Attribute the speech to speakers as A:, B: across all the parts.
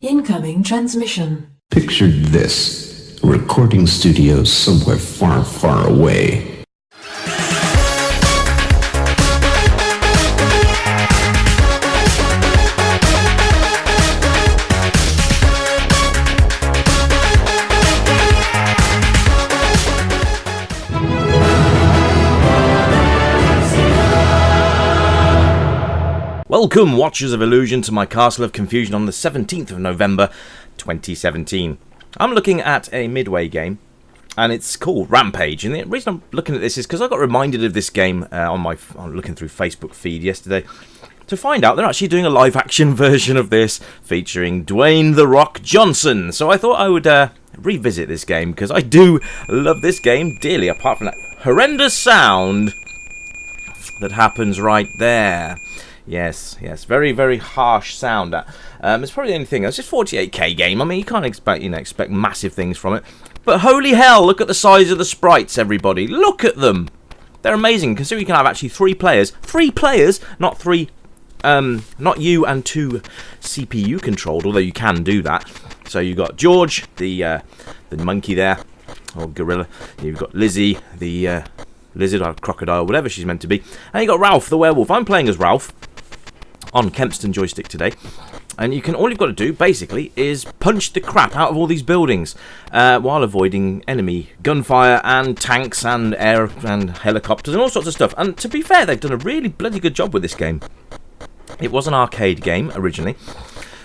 A: Incoming transmission.
B: Picture this. A recording studio somewhere far, far away.
C: Welcome, Watchers of Illusion, to my Castle of Confusion on the 17th of November 2017. I'm looking at a Midway game, and it's called Rampage. And the reason I'm looking at this is because I got reminded of this game on looking through Facebook feed yesterday to find out they're actually doing a live-action version of this featuring Dwayne "The Rock" Johnson. So I thought I would revisit this game because I do love this game dearly, apart from that horrendous sound that happens right there. Yes, very, very harsh sound. It's probably the only thing. It's just 48k game. I mean, you can't expect massive things from it. But holy hell, look at the size of the sprites, everybody. Look at them. They're amazing. Consider you can have actually three players, not three, not you and two CPU controlled, although you can do that. So you've got George, the monkey there, or gorilla. You've got Lizzie, the lizard or crocodile, whatever she's meant to be. And you've got Ralph, the werewolf. I'm playing as Ralph on Kempston joystick today, and all you've got to do basically is punch the crap out of all these buildings while avoiding enemy gunfire and tanks and air and helicopters and all sorts of stuff. And to be fair, they've done a really bloody good job with this game. It was an arcade game originally,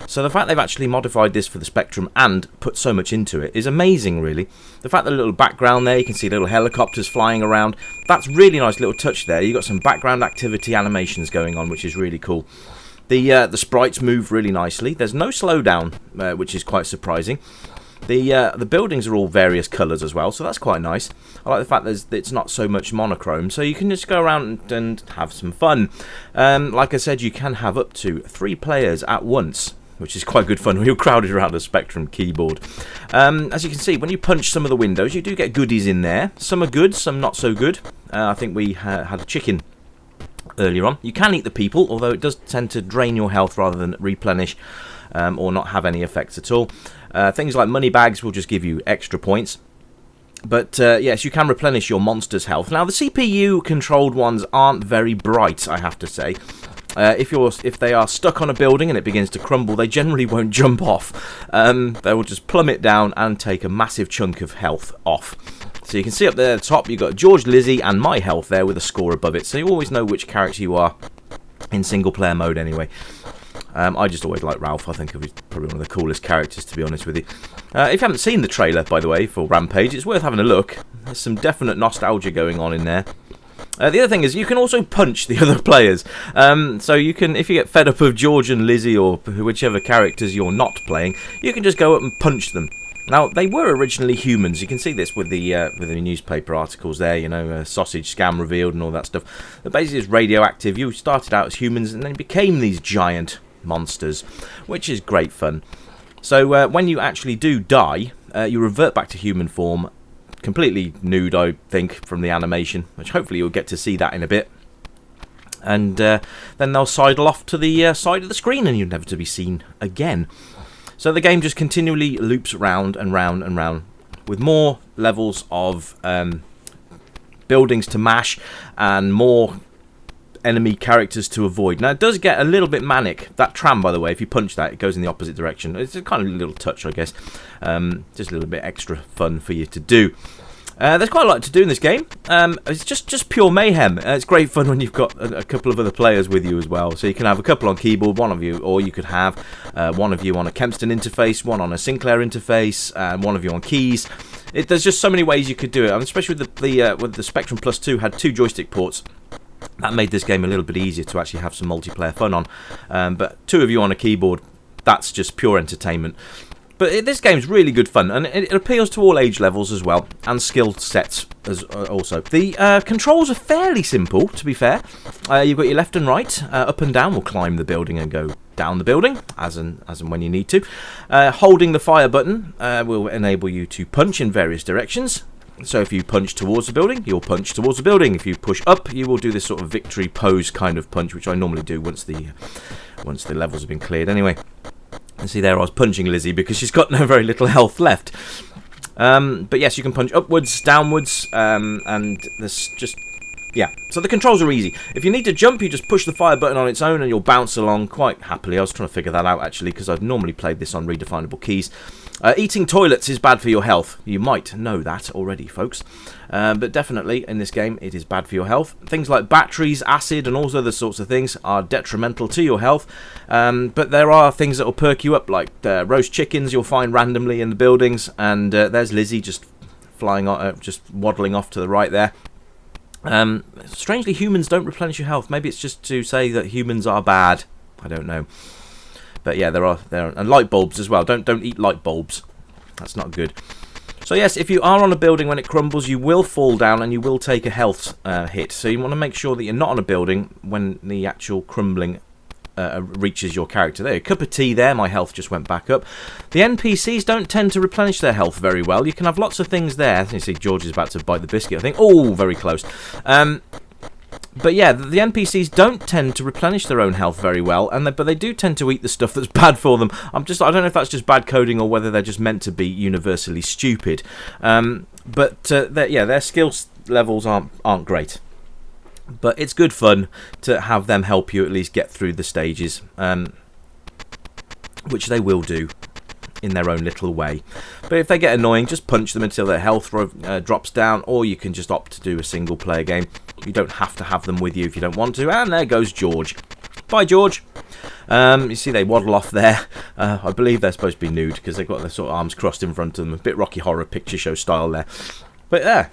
C: so the fact they've actually modified this for the Spectrum and put so much into it is amazing, really. The fact that the little background there, you can see little helicopters flying around, that's really nice little touch there. You've got some background activity animations going on, which is really cool. The sprites move really nicely. There's no slowdown, which is quite surprising. The buildings are all various colours as well, so that's quite nice. I like the fact that it's not so much monochrome, so you can just go around and have some fun. Like I said, you can have up to 3 players at once, which is quite good fun when you're crowded around a Spectrum keyboard. As you can see, when you punch some of the windows, you do get goodies in there. Some are good, some not so good. I think we had a chicken earlier on. You can eat the people, although it does tend to drain your health rather than replenish, or not have any effects at all. Things like money bags will just give you extra points. But yes, you can replenish your monster's health. Now, the CPU-controlled ones aren't very bright, I have to say. If they are stuck on a building and it begins to crumble, they generally won't jump off. They will just plummet down and take a massive chunk of health off. So you can see up there at the top, you've got George, Lizzie, and my health there with a score above it. So you always know which character you are in single-player mode anyway. I just always like Ralph. I think he's probably one of the coolest characters, to be honest with you. If you haven't seen the trailer, by the way, for Rampage, it's worth having a look. There's some definite nostalgia going on in there. The other thing is you can also punch the other players. So you can, if you get fed up of George and Lizzie or whichever characters you're not playing, you can just go up and punch them. Now, they were originally humans. You can see this with the newspaper articles there, you know, sausage scam revealed and all that stuff. But basically, it's radioactive. You started out as humans and then became these giant monsters, which is great fun. So when you actually do die, you revert back to human form, completely nude, I think, from the animation, which hopefully you'll get to see that in a bit. And then they'll sidle off to the side of the screen and you'll never to be seen again. So the game just continually loops round and round and round with more levels of buildings to mash and more enemy characters to avoid. Now, it does get a little bit manic. That tram, by the way, if you punch that, it goes in the opposite direction. It's a kind of little touch, I guess. Just a little bit extra fun for you to do. There's quite a lot to do in this game. It's just pure mayhem. It's great fun when you've got a couple of other players with you as well. So you can have a couple on keyboard, one of you, or you could have one of you on a Kempston interface, one on a Sinclair interface, and one of you on keys. There's just so many ways you could do it, especially with the Spectrum Plus 2 had 2 joystick ports. That made this game a little bit easier to actually have some multiplayer fun on. But 2 of you on a keyboard, that's just pure entertainment. But this game's really good fun, and it appeals to all age levels as well, and skill sets as also. The controls are fairly simple, to be fair. You've got your left and right. Up and down will climb the building and go down the building, as and when you need to. Holding the fire button will enable you to punch in various directions. So if you punch towards the building, you'll punch towards the building. If you push up, you will do this sort of victory pose kind of punch, which I normally do once the levels have been cleared anyway. And see there, I was punching Lizzie because she's got very little health left. But yes, you can punch upwards, downwards, and there's just... yeah, so the controls are easy. If you need to jump, you just push the fire button on its own and you'll bounce along quite happily. I was trying to figure that out, actually, because I've normally played this on redefinable keys. Eating toilets is bad for your health. You might know that already, folks. But definitely, in this game, it is bad for your health. Things like batteries, acid, and all other sorts of things are detrimental to your health. But there are things that will perk you up, like roast chickens you'll find randomly in the buildings. And there's Lizzie just flying, just waddling off to the right there. Strangely, humans don't replenish your health. Maybe it's just to say that humans are bad. I don't know. But yeah, there are and light bulbs as well. Don't eat light bulbs. That's not good. So yes, if you are on a building when it crumbles, you will fall down and you will take a health hit. So you want to make sure that you're not on a building when the actual crumbling reaches your character. There, a cup of tea there. My health just went back up. The NPCs don't tend to replenish their health very well. You can have lots of things there. You see, George is about to bite the biscuit, I think. Oh, very close. But yeah, the NPCs don't tend to replenish their own health very well, but they do tend to eat the stuff that's bad for them. I don't know if that's just bad coding or whether they're just meant to be universally stupid. But their skill levels aren't great. But it's good fun to have them help you at least get through the stages, which they will do in their own little way. But if they get annoying, just punch them until their health drops down, or you can just opt to do a single player game. You don't have to have them with you if you don't want to. And there goes George. Bye, George. You see they waddle off there. I believe they're supposed to be nude because they've got their sort of arms crossed in front of them, a bit Rocky Horror Picture Show style there. But yeah,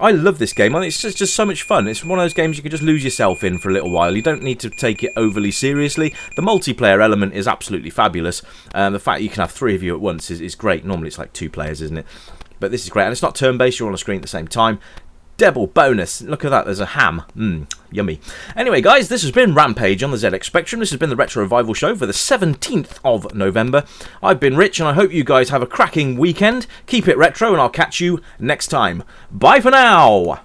C: I love this game. It's just so much fun. It's one of those games you can just lose yourself in for a little while. You don't need to take it overly seriously. The multiplayer element is absolutely fabulous. The fact you can have 3 of you at once is great. Normally it's like 2 players, isn't it? But this is great. And it's not turn-based. You're on a screen at the same time. Double bonus. Look at that. There's a ham. Yummy. Anyway, guys, this has been Rampage on the ZX Spectrum. This has been the Retro Revival Show for the 17th of November. I've been Rich, and I hope you guys have a cracking weekend. Keep it retro, and I'll catch you next time. Bye for now!